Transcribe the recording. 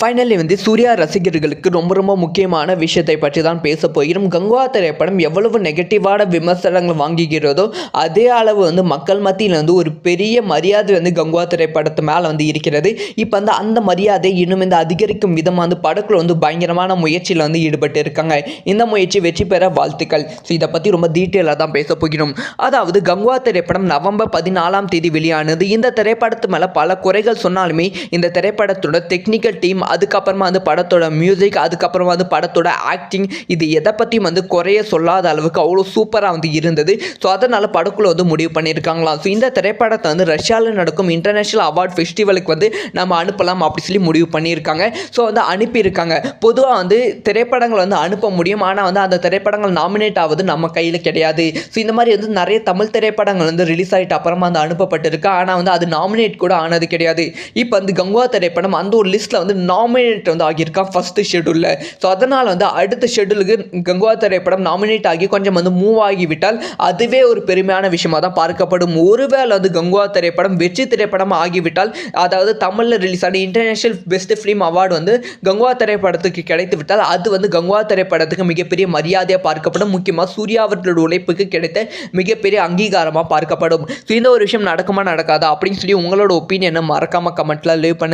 Finally Surya ரசிகர்களுக்கு ரொம்ப முக்கியமான விஷயத்தை பற்றி தான் பேச போகிறோம். கங்குவா திரைப்படம் எவ்வளவு நெகட்டிவான விமர்சனங்கள் வாங்குகிறதோ அதே அளவு மக்கள் மத்தியில் ஒரு பெரிய மரியாதை கங்குவா திரைப்படத்து மேலே இருக்கிறது. இப்போ அந்த மரியாதை இன்னும் அதிகரிக்கும் விதமாக படக்குள்ள பயங்கரமான முயற்சியில் ஈடுபட்டு இருக்காங்க. இந்த முயற்சி வெற்றி பெற வாழ்த்துக்கள். ஸோ இதை பற்றி ரொம்ப டீட்டெயிலாக தான் பேச போகிறோம். அதாவது கங்குவா திரைப்படம் நவம்பர் 14 வெளியானது. இந்த திரைப்படத்து மேலே பல குறைகள் சொன்னாலுமே இந்த திரைப்படத்தோட டெக்னிக்கல் டீம், அதுக்கப்புறமா படத்தோட மியூசிக், அதுக்கப்புறமா படத்தோட ஆக்டிங், இது எதை பற்றியும் குறைய சொல்லாத அளவுக்கு அவ்வளோ சூப்பராக இருந்தது. ஸோ அதனால் படக்குள்ள முடிவு பண்ணியிருக்காங்களாம். ஸோ இந்த திரைப்படத்தை ரஷ்யாவில் நடக்கும் இன்டர்நேஷ்னல் அவார்ட் ஃபெஸ்டிவலுக்கு நம்ம அனுப்பலாம் அப்படி சொல்லி முடிவு பண்ணியிருக்காங்க. ஸோ அனுப்பியிருக்காங்க. பொதுவாக திரைப்படங்கள் அனுப்ப முடியும். ஆனால் அந்த திரைப்படங்கள் நாமினேட் ஆகுது நம்ம கையில் கிடையாது. ஸோ இந்த மாதிரி நிறைய தமிழ் திரைப்படங்கள் ரிலீஸ் ஆகிட்டு அப்புறமா அனுப்பப்பட்டிருக்கு. ஆனால் அது நாமினேட் கூட ஆனது கிடையாது. இப்போ கங்குவா திரைப்படம் அந்த ஒரு லிஸ்ட்டில் நாமினேட் ஆகியிருக்கான் ஃபர்ஸ்ட் ஷெட்யூலில். ஸோ அதனால் அடுத்த ஷெட்யூலுக்கு கங்குவா திரைப்படம் நாமினேட் ஆகி கொஞ்சம் மூவ் ஆகிவிட்டால் அதுவே ஒரு பெருமையான விஷயமாக தான் பார்க்கப்படும். ஒருவேளை கங்குவா திரைப்படம் வெற்றி திரைப்படம் ஆகிவிட்டால், அதாவது தமிழில் ரிலீஸ் ஆன international best film award Kanguva திரைப்படத்துக்கு கிடைத்து விட்டால் அது கங்குவா திரைப்படத்துக்கு மிகப்பெரிய மரியாதையாக பார்க்கப்படும். முக்கியமாக சூர்யா அவர்களோட உழைப்புக்கு கிடைத்த மிகப்பெரிய அங்கீகாரமாக பார்க்கப்படும். ஸோ இந்த ஒரு விஷயம் நடக்குமா நடக்காதா அப்படின்னு சொல்லி உங்களோட ஒப்பீனியனை மறக்காமல் கமெண்ட்டில் லீவ் பண்ணி